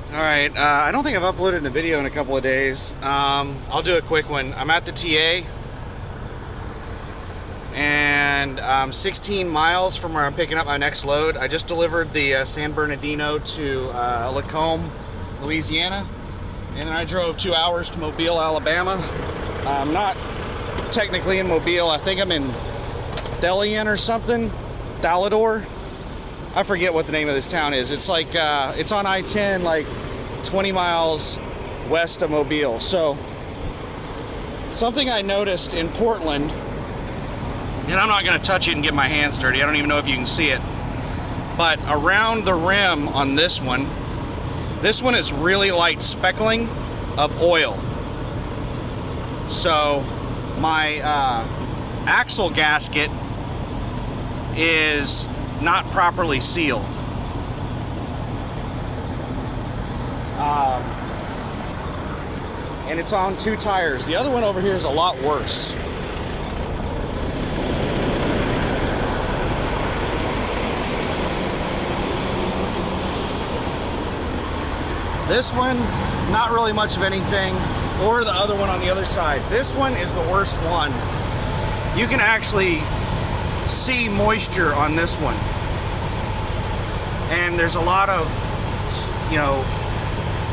Alright, I don't think I've uploaded a video in a couple of days. I'll do a quick one. I'm at the TA, and I'm 16 miles from where I'm picking up my next load. I just delivered the San Bernardino to Lacombe, Louisiana, and then I drove 2 hours to Mobile, Alabama. I'm not technically in Mobile. I think I'm in Delian or something. Dalador. I forget what the name of this town is. It's like, it's on I-10, like 20 miles west of Mobile. So, something I noticed in Portland, and I'm not going to touch it and get my hands dirty. I don't even know if you can see it. But around the rim on this one is really light speckling of oil. So, my axle gasket is not properly sealed. And it's on 2 tires. The other one over here is a lot worse. This one, not really much of anything, or the other one on the other side. This one is the worst one. You can actually see moisture on this one, and there's a lot of,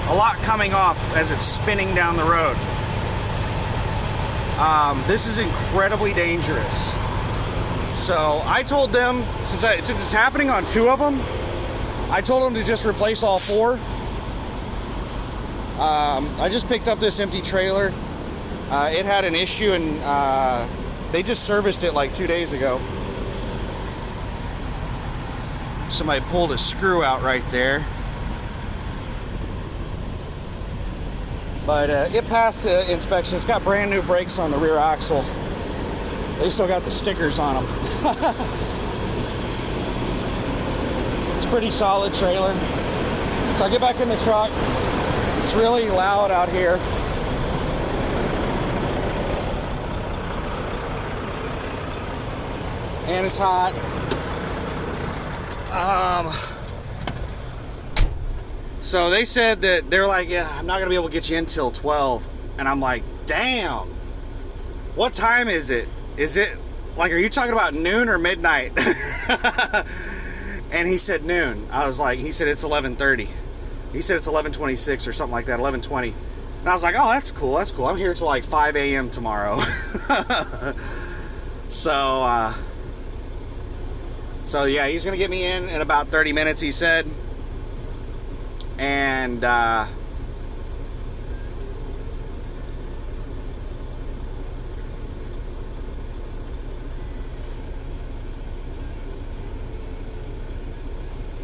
a lot coming off as it's spinning down the road. This is incredibly dangerous. So I told them, since it's happening on 2 of them, I told them to just replace all 4. I just picked up this empty trailer. It had an issue, and they just serviced it like 2 days ago. Somebody pulled a screw out right there. But it passed inspection. It's got brand new brakes on the rear axle. They still got the stickers on them. It's a pretty solid trailer. So I get back in the truck. It's really loud out here. And it's hot. So they said that they're like, yeah, I'm not gonna be able to get you in till 12. And I'm like, damn, what time is it? Is it like, are you talking about noon or midnight? And he said noon. I was like, he said it's 11:30. He said it's 11:26 or something like that, 11:20. And I was like, oh, that's cool, that's cool. I'm here till like 5 a.m. tomorrow. So yeah, he's gonna get me in about 30 minutes, he said. And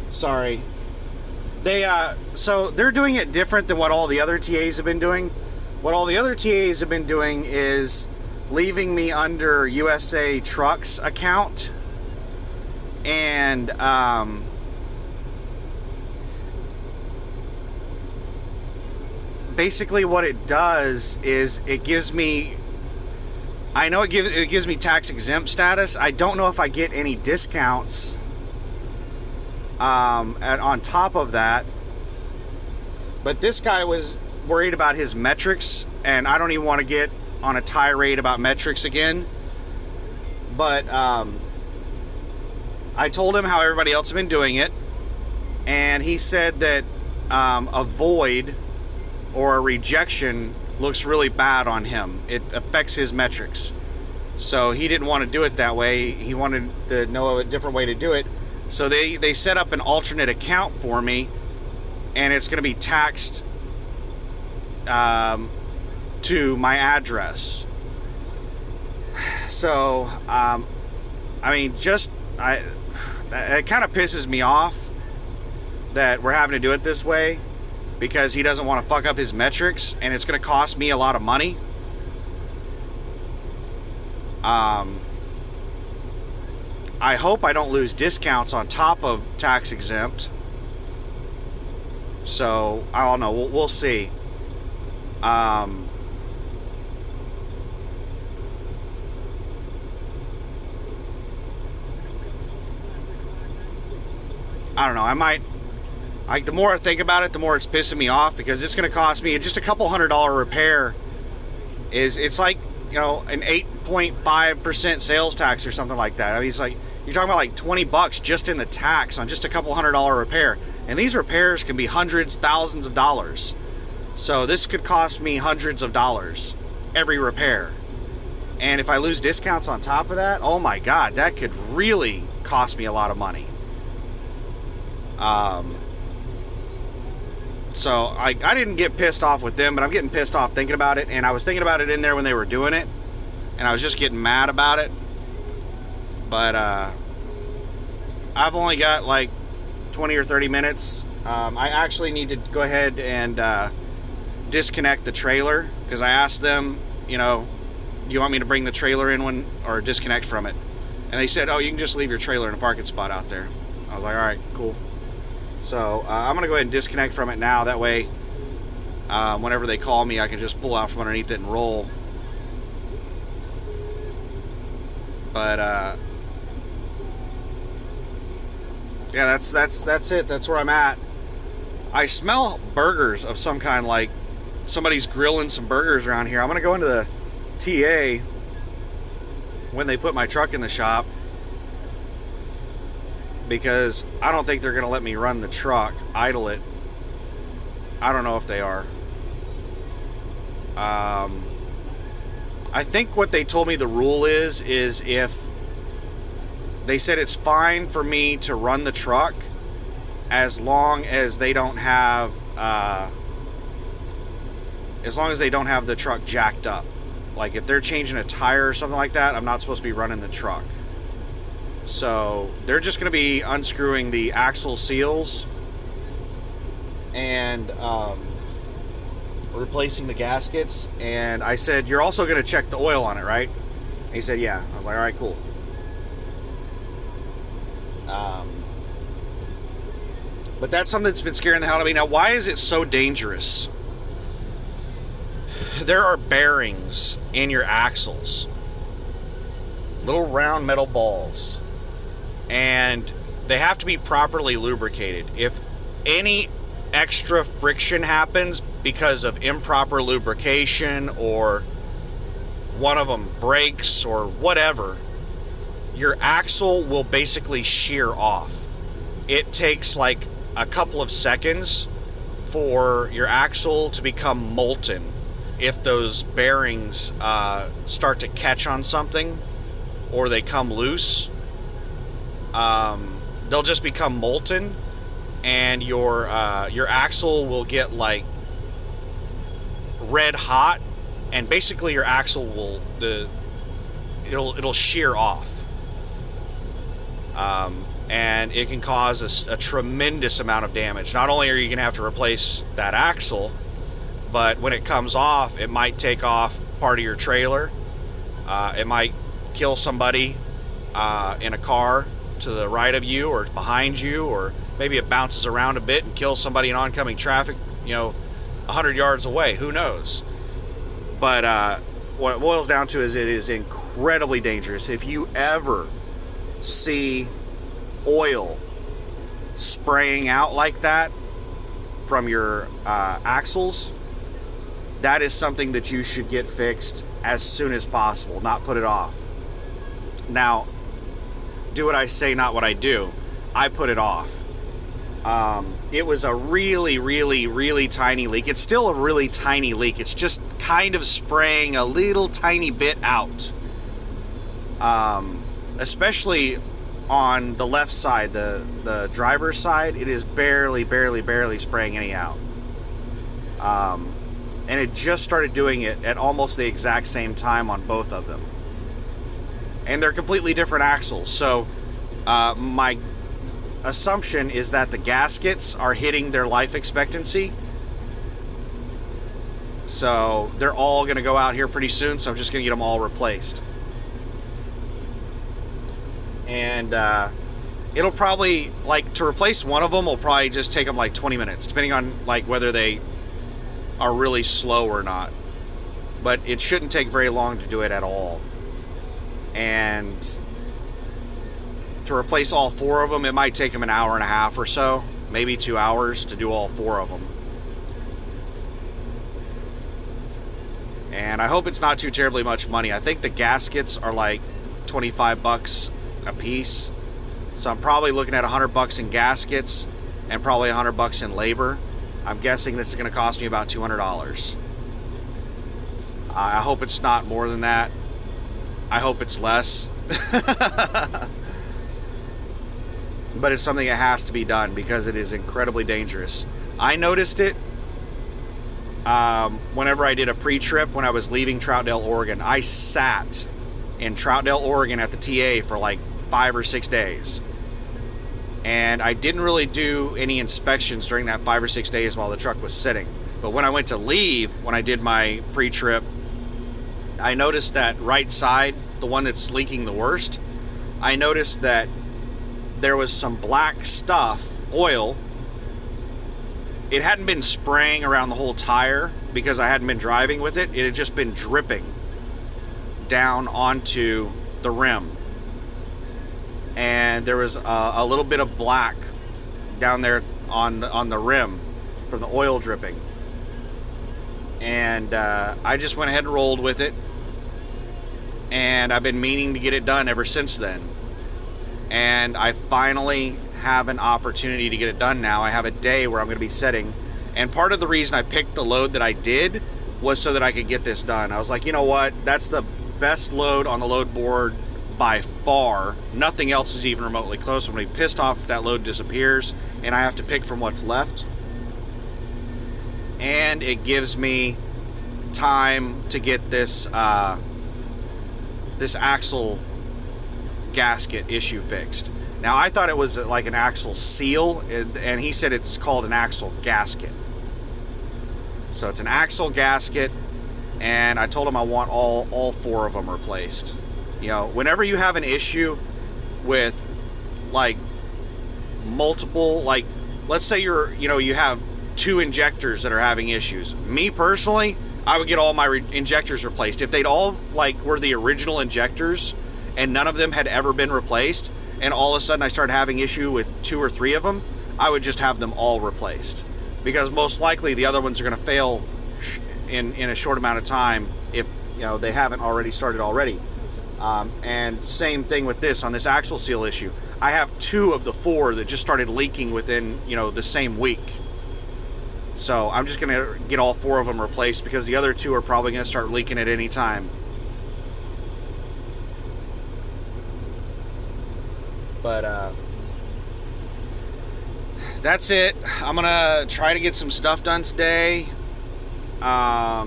sorry. So they're doing it different than what all the other TAs have been doing. What all the other TAs have been doing is leaving me under USA Trucks account. And basically what it does is it gives me, I know it gives me tax exempt status. I don't know if I get any discounts on top of that. But this guy was worried about his metrics, and I don't even want to get on a tirade about metrics again. But I told him how everybody else had been doing it, and he said that a void or a rejection looks really bad on him. It affects his metrics. So he didn't want to do it that way. He wanted to know a different way to do it. So they set up an alternate account for me, and it's going to be taxed to my address. So, I mean, it kind of pisses me off that we're having to do it this way, because he doesn't want to fuck up his metrics, and it's going to cost me a lot of money. I hope I don't lose discounts on top of tax exempt. So, I don't know. We'll see. I don't know. I the more I think about it, the more it's pissing me off, because it's going to cost me just a couple $100 repair. It's like, you know, an 8.5% sales tax or something like that. I mean, it's like you're talking about like $20 just in the tax on just a couple $100 repair, and these repairs can be hundreds, thousands of dollars. So this could cost me hundreds of dollars every repair. And if I lose discounts on top of that, oh my God, that could really cost me a lot of money. So I didn't get pissed off with them, but I'm getting pissed off thinking about it. And I was thinking about it in there when they were doing it, and I was just getting mad about it. But I've only got like 20 or 30 minutes. I actually need to go ahead and disconnect the trailer, because I asked them, you know, do you want me to bring the trailer in or disconnect from it? And they said, oh, you can just leave your trailer in a parking spot out there. I was like, all right, cool. So I'm going to go ahead and disconnect from it now. That way, whenever they call me, I can just pull out from underneath it and roll. But yeah, that's it. That's where I'm at. I smell burgers of some kind, like somebody's grilling some burgers around here. I'm going to go into the TA when they put my truck in the shop, because I don't think they're going to let me run the truck, idle it. I don't know if they are. I think what they told me the rule is if they said it's fine for me to run the truck as long as they don't have the truck jacked up. Like if they're changing a tire or something like that, I'm not supposed to be running the truck. So they're just going to be unscrewing the axle seals and replacing the gaskets. And I said, you're also going to check the oil on it, right? And he said, yeah. I was like, all right, cool. But that's something that's been scaring the hell out of me. Now, why is it so dangerous? There are bearings in your axles, little round metal balls, and they have to be properly lubricated. If any extra friction happens because of improper lubrication, or one of them breaks or whatever, your axle will basically shear off. It takes like a couple of seconds for your axle to become molten. If those bearings start to catch on something or they come loose, they'll just become molten, and your axle will get like red hot, and basically your axle will it'll shear off, and it can cause a tremendous amount of damage. Not only are you gonna have to replace that axle, but when it comes off, it might take off part of your trailer. It might kill somebody in a car to the right of you or behind you, or maybe it bounces around a bit and kills somebody in oncoming traffic, 100 yards away. Who knows? But what it boils down to is it is incredibly dangerous. If you ever see oil spraying out like that from your axles, that is something that you should get fixed as soon as possible, not put it off. Now, do what I say, not what I do. I put it off. It was a really, really, really tiny leak. It's still a really tiny leak. It's just kind of spraying a little tiny bit out. Especially on the left side, the driver's side, it is barely spraying any out. And it just started doing it at almost the exact same time on both of them. And they're completely different axles. So my assumption is that the gaskets are hitting their life expectancy. So they're all going to go out here pretty soon. So I'm just going to get them all replaced. And it'll probably, to replace one of them will probably just take them 20 minutes, depending on whether they are really slow or not. But it shouldn't take very long to do it at all. And to replace all four of them, it might take them an hour and a half or so. maybe 2 hours to do all 4 of them. And I hope it's not too terribly much money. I think the gaskets are like $25 a piece. So I'm probably looking at $100 in gaskets and probably $100 in labor. I'm guessing this is going to cost me about $200. I hope it's not more than that. I hope it's less. But it's something that has to be done because it is incredibly dangerous. I noticed it whenever I did a pre-trip when I was leaving Troutdale, Oregon. I sat in Troutdale, Oregon at the TA for like 5 or 6 days. And I didn't really do any inspections during that 5 or 6 days while the truck was sitting. But when I went to leave, when I did my pre-trip, I noticed that right side, the one that's leaking the worst, I noticed that there was some black stuff, oil. It hadn't been spraying around the whole tire because I hadn't been driving with it. It had just been dripping down onto the rim. And there was a little bit of black down there on the rim from the oil dripping. And I just went ahead and rolled with it. And I've been meaning to get it done ever since then. And I finally have an opportunity to get it done now. I have a day where I'm going to be setting. And part of the reason I picked the load that I did was so that I could get this done. I was like, you know what? That's the best load on the load board by far. Nothing else is even remotely close. I'm going to be pissed off if that load disappears and I have to pick from what's left. And it gives me time to get this this axle gasket issue fixed. Now, I thought it was like an axle seal, and he said it's called an axle gasket. So it's an axle gasket, and I told him I want all 4 of them replaced. You know, whenever you have an issue with like multiple, like let's say you have 2 injectors that are having issues. Me personally, I would get all my injectors replaced. If they'd all like were the original injectors and none of them had ever been replaced, and all of a sudden I started having issue with 2 or 3 of them, I would just have them all replaced. Because most likely the other ones are going to fail in a short amount of time if they haven't already started already. And same thing with this, on this axle seal issue. I have 2 of the 4 that just started leaking within the same week. So I'm just going to get all 4 of them replaced because the other 2 are probably going to start leaking at any time. But that's it. I'm going to try to get some stuff done today. I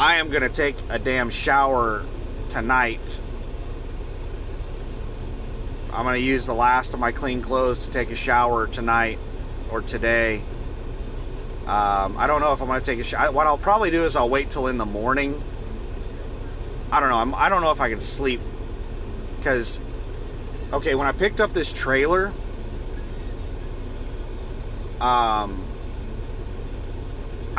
am going to take a damn shower tonight. I'm going to use the last of my clean clothes to take a shower tonight or today. I don't know if I'm going to take a shower. What I'll probably do is I'll wait till in the morning. I don't know. I don't know if I can sleep. Because, okay, when I picked up this trailer, I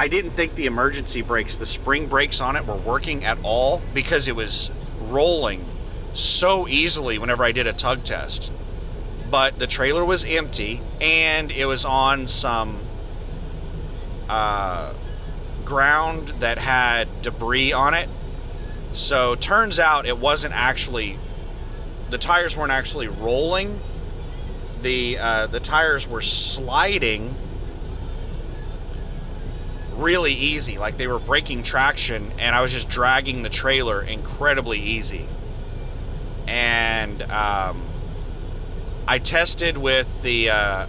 didn't think the emergency brakes, the spring brakes on it were working at all because it was rolling so easily whenever I did a tug test. But the trailer was empty and it was on some ground that had debris on it. So turns out it wasn't actually, the tires weren't actually rolling. The tires were sliding really easy, like they were breaking traction, and I was just dragging the trailer incredibly easy. And I tested with the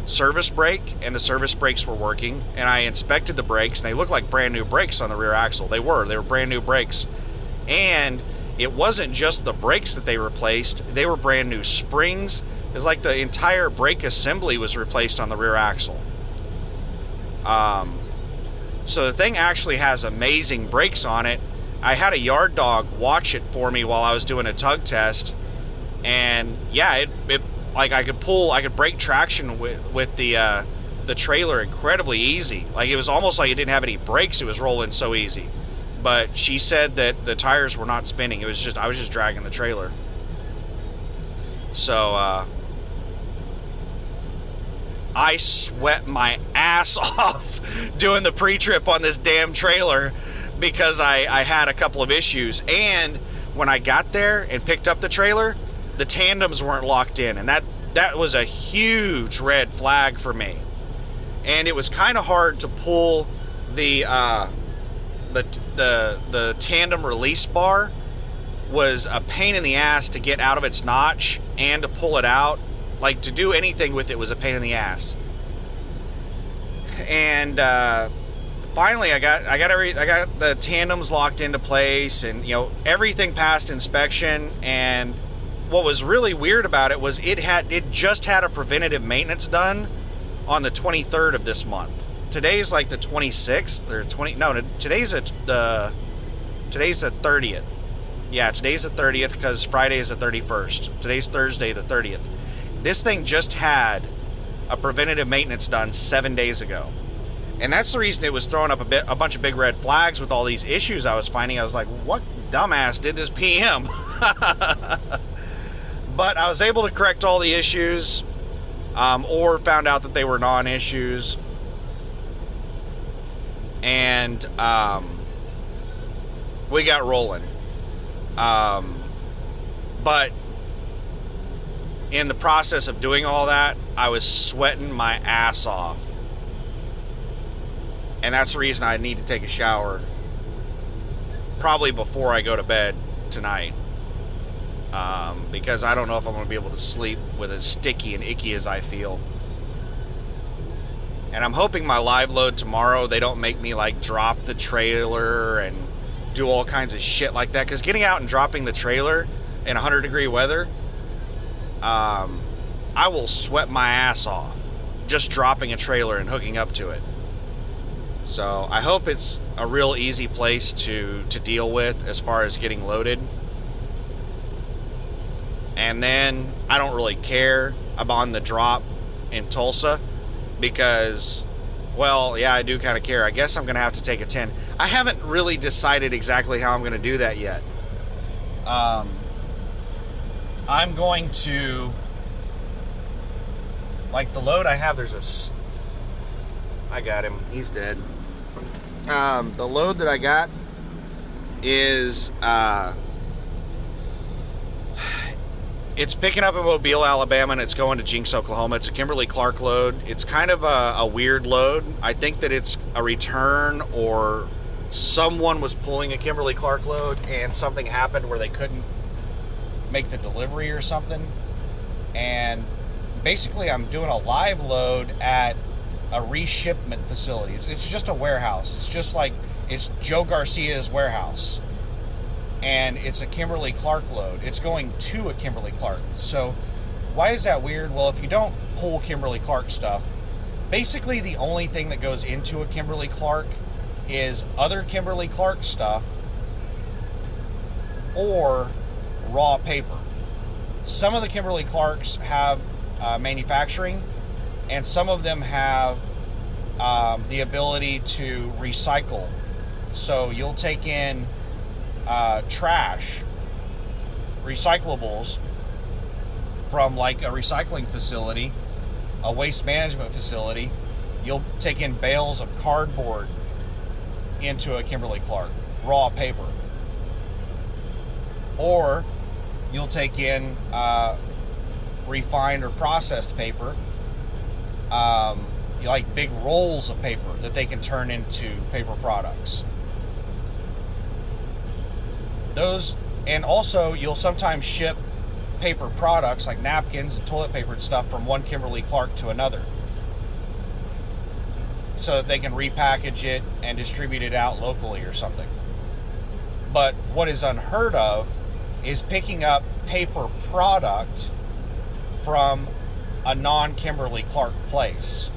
service brake, and the service brakes were working, and I inspected the brakes, and they looked like brand new brakes on the rear axle. They were brand new brakes. And it wasn't just the brakes that they replaced, they were brand new springs. It's like the entire brake assembly was replaced on the rear axle. So the thing actually has amazing brakes on it. I had a yard dog watch it for me while I was doing a tug test, and yeah, it like I could break traction with the trailer incredibly easy. Like it was almost like it didn't have any brakes. It was rolling so easy. But she said that the tires were not spinning. It was just I was just dragging the trailer. So I sweat my ass off doing the pre-trip on this damn trailer because I had a couple of issues. And when I got there and picked up the trailer, the tandems weren't locked in, and that was a huge red flag for me. And it was kind of hard to pull the tandem release bar. Was a pain in the ass to get out of its notch and to pull it out. Like, to do anything with it was a pain in the ass. And finally I got the tandems locked into place, and everything passed inspection. And what was really weird about it was it just had a preventative maintenance done on the 23rd of this month. Today's like the 26th or 20. No, today's the 30th. Yeah, today's the 30th because Friday is the 31st. Today's Thursday, the 30th. This thing just had a preventative maintenance done 7 days ago. And that's the reason it was throwing up a bunch of big red flags with all these issues I was finding. I was like, what dumbass did this PM? But I was able to correct all the issues, or found out that they were non-issues. And we got rolling. But in the process of doing all that, I was sweating my ass off. And that's the reason I need to take a shower probably before I go to bed tonight. Because I don't know if I'm going to be able to sleep with as sticky and icky as I feel. And I'm hoping my live load tomorrow, they don't make me like drop the trailer and do all kinds of shit like that, because getting out and dropping the trailer in 100-degree weather, I will sweat my ass off just dropping a trailer and hooking up to it. So I hope it's a real easy place to deal with as far as getting loaded. And then I don't really care about the drop in Tulsa because, well, yeah, I do kind of care. I guess I'm going to have to take a 10. I haven't really decided exactly how I'm going to do that yet. I'm going to, like the load I have, I got him. He's dead. The load that I got is, it's picking up in Mobile, Alabama, and it's going to Jinx, Oklahoma. It's a Kimberly-Clark load. It's kind of a weird load. I think that it's a return, or someone was pulling a Kimberly-Clark load and something happened where they couldn't make the delivery or something. And basically I'm doing a live load at a reshipment facility. It's just a warehouse. It's just like, it's Joe Garcia's warehouse. And it's a Kimberly-Clark load. It's going to a Kimberly-Clark. So why is that weird? Well, if you don't pull Kimberly-Clark stuff, basically the only thing that goes into a Kimberly-Clark is other Kimberly-Clark stuff or raw paper. Some of the Kimberly-Clarks have manufacturing, and some of them have the ability to recycle. So you'll take in trash, recyclables from like a recycling facility, a waste management facility. You'll take in bales of cardboard into a Kimberly-Clark, raw paper. Or you'll take in refined or processed paper, like big rolls of paper that they can turn into paper products. Those, and also you'll sometimes ship paper products like napkins and toilet paper and stuff from one Kimberly-Clark to another, so that they can repackage it and distribute it out locally or something. But what is unheard of is picking up paper product from a non-Kimberly-Clark place.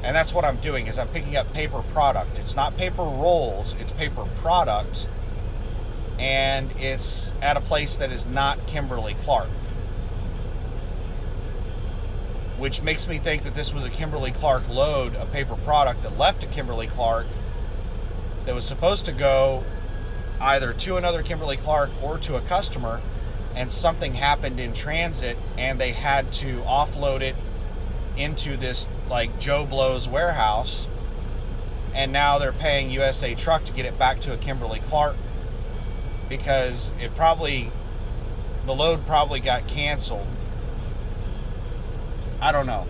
And that's what I'm doing, is I'm picking up paper product. It's not paper rolls, it's paper product. And it's at a place that is not Kimberly-Clark. Which makes me think that this was a Kimberly-Clark load of paper product that left a Kimberly-Clark that was supposed to go either to another Kimberly-Clark or to a customer, and something happened in transit and they had to offload it into this like Joe Blow's warehouse, and now they're paying USA Truck to get it back to a Kimberly-Clark because the load probably got canceled. I don't know,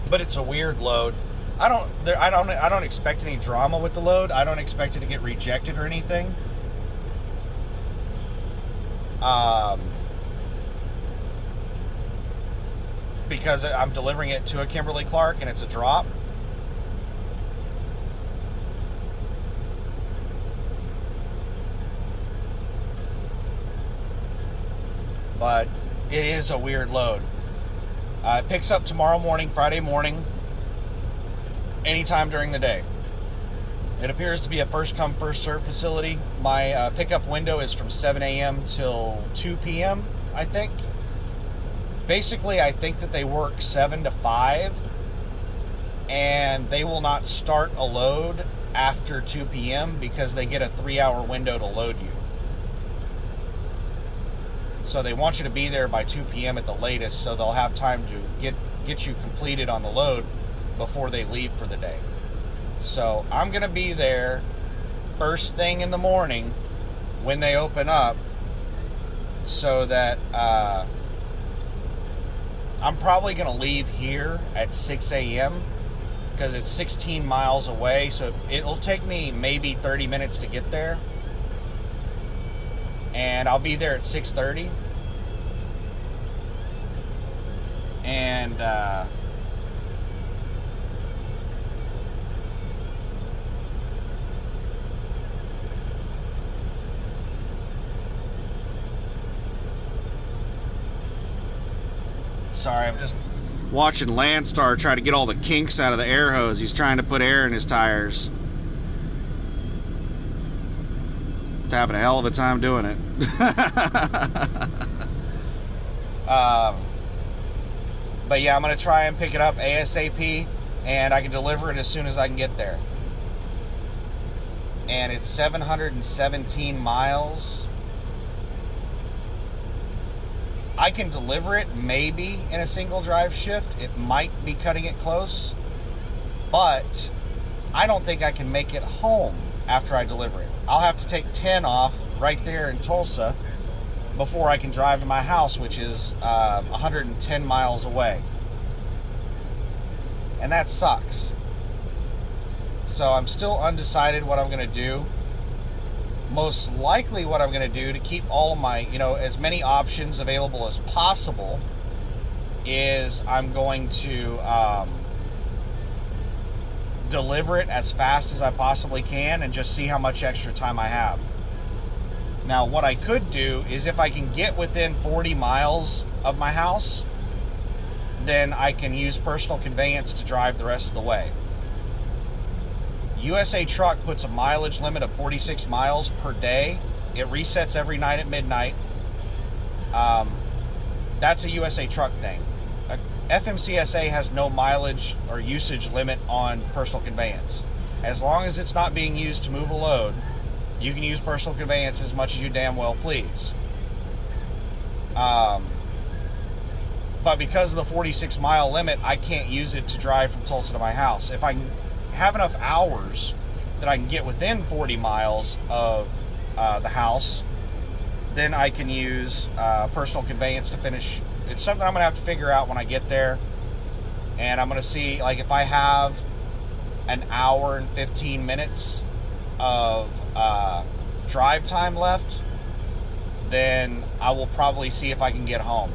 but it's a weird load. I don't expect any drama with the load. I don't expect it to get rejected or anything. Because I'm delivering it to a Kimberly-Clark and it's a drop. But it is a weird load. It picks up tomorrow morning, Friday morning, anytime during the day. It appears to be a first come, first served facility. My pickup window is from 7 a.m. till 2 p.m., I think. Basically, I think that they work 7 to 5, and they will not start a load after 2 p.m. because they get a 3-hour window to load you. So they want you to be there by 2 p.m. at the latest, so they'll have time to get you completed on the load before they leave for the day. So I'm going to be there first thing in the morning when they open up, so that I'm probably going to leave here at 6 a.m. because it's 16 miles away, so it'll take me maybe 30 minutes to get there. And I'll be there at 6:30. And sorry, I'm just watching Landstar try to get all the kinks out of the air hose. He's trying to put air in his tires. He's having a hell of a time doing it. But yeah, I'm going to try and pick it up ASAP, and I can deliver it as soon as I can get there. And it's 717 miles. I can deliver it maybe in a single drive shift. It might be cutting it close, but I don't think I can make it home after I deliver it. I'll have to take 10 off right there in Tulsa before I can drive to my house, which is 110 miles away. And that sucks. So I'm still undecided what I'm going to do. Most likely what I'm going to do to keep all of my, as many options available as possible is I'm going to deliver it as fast as I possibly can and just see how much extra time I have. Now, what I could do is if I can get within 40 miles of my house, then I can use personal conveyance to drive the rest of the way. USA Truck puts a mileage limit of 46 miles per day. It resets every night at midnight. That's a USA Truck thing. FMCSA has no mileage or usage limit on personal conveyance. As long as it's not being used to move a load, you can use personal conveyance as much as you damn well please. But because of the 46 mile limit, I can't use it to drive from Tulsa to my house. If I have enough hours that I can get within 40 miles of the house, then I can use personal conveyance to finish. It's something I'm going to have to figure out when I get there. And I'm going to see, like, if I have an hour and 15 minutes of drive time left, then I will probably see if I can get home.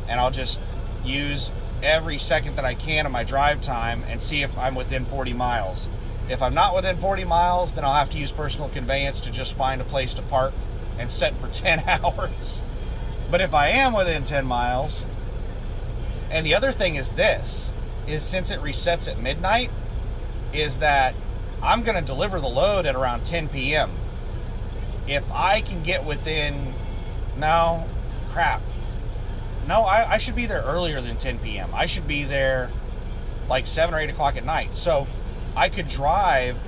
And I'll just use every second that I can of my drive time and see if I'm within 40 miles. If I'm not within 40 miles, then I'll have to use personal conveyance to just find a place to park and set for 10 hours. But if I am within 10 miles, and the other thing is this, is since it resets at midnight, is that I'm going to deliver the load at around 10 p.m. If I can get within, I should be there earlier than 10 p.m. I should be there like 7 or 8 o'clock at night. So I could drive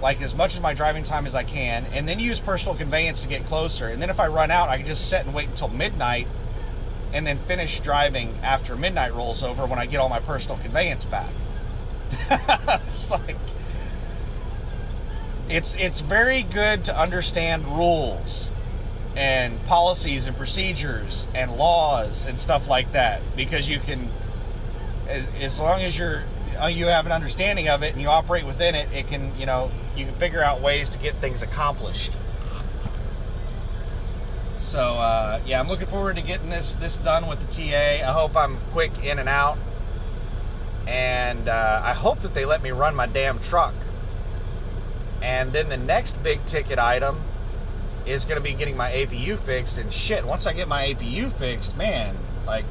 like as much of my driving time as I can, and then use personal conveyance to get closer. And then if I run out, I can just sit and wait until midnight and then finish driving after midnight rolls over when I get all my personal conveyance back. It's like, it's very good to understand rules and policies and procedures and laws and stuff like that, because you can, as long as you have an understanding of it and you operate within it, it can, you can figure out ways to get things accomplished. So yeah, I'm looking forward to getting this done with the TA. I hope I'm quick in and out, and I hope that they let me run my damn truck. And then the next big ticket item is going to be getting my APU fixed. And shit, once I get my APU fixed, man, like,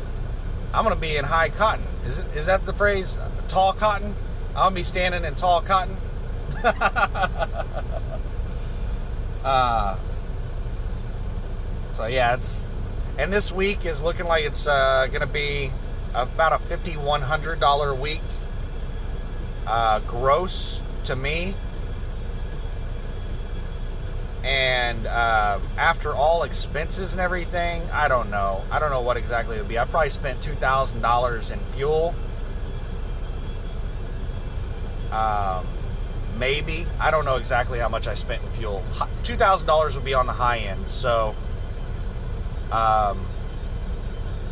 I'm going to be in high cotton. Is that the phrase? Tall cotton? I'm going to be standing in tall cotton. So yeah, and this week is looking like it's going to be about a $5,100 a week gross to me. And after all expenses and everything, I don't know what exactly it would be. I probably spent $2,000 in fuel. Maybe. I don't know exactly how much I spent in fuel. $2,000 would be on the high end. So, and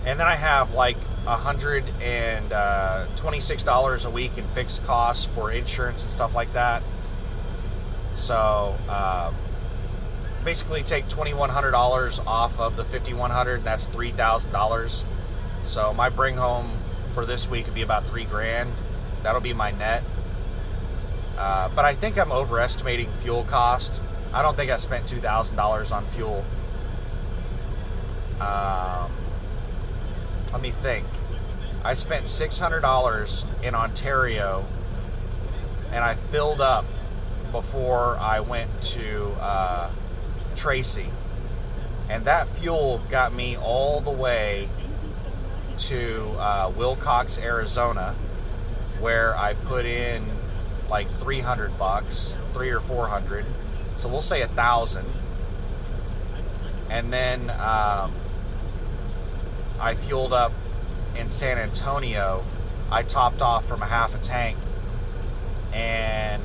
then I have like $126 a week in fixed costs for insurance and stuff like that. So, basically take $2,100 off of the $5,100, and that's $3,000. So my bring home for this week would be about $3,000. That'll be my net. But I think I'm overestimating fuel cost. I don't think I spent $2,000 on fuel. Let me think. I spent $600 in Ontario, and I filled up before I went to Tracy, and that fuel got me all the way to Wilcox, Arizona, where I put in like $300, $300 or $400, so we'll say $1,000. And then I fueled up in San Antonio. I topped off from a half a tank, and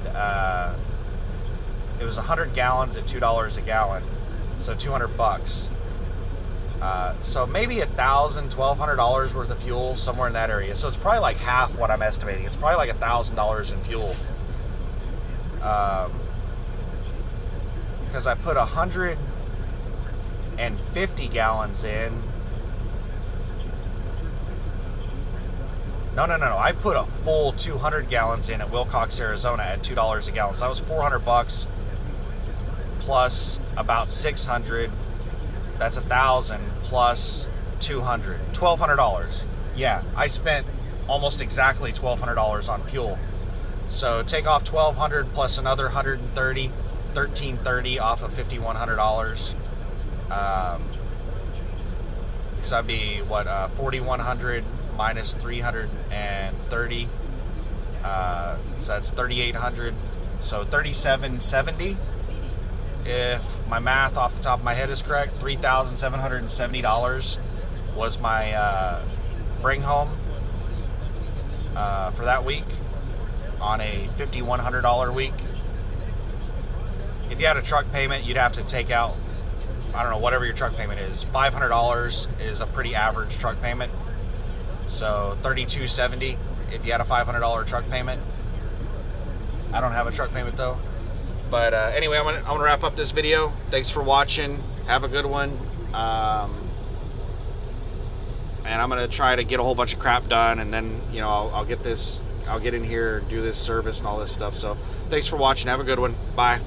it was 100 gallons at $2 a gallon, so $200. So maybe $1,000, $1,200 worth of fuel, somewhere in that area. So it's probably like half what I'm estimating. It's probably like $1,000 in fuel, because I put 150 gallons in. No. I put a full 200 gallons in at Wilcox, Arizona at $2 a gallon. So that was $400 plus about 600. That's 1,000 plus 200, $1,200. Yeah, I spent almost exactly $1,200 on fuel. So take off 1,200 plus another 130, $1,330 off of $5,100. So that'd be what, 4,100 minus 330. So that's 3,800. So 3,770. If my math off the top of my head is correct, $3,770 was my bring home for that week on a $5,100 week. If you had a truck payment, you'd have to take out, I don't know, whatever your truck payment is. $500 is a pretty average truck payment. So $3,270 if you had a $500 truck payment. I don't have a truck payment though. But anyway, I'm gonna wrap up this video. Thanks for watching. Have a good one. And I'm gonna try to get a whole bunch of crap done, and then I'll get in here, do this service and all this stuff. So thanks for watching. Have a good one. Bye.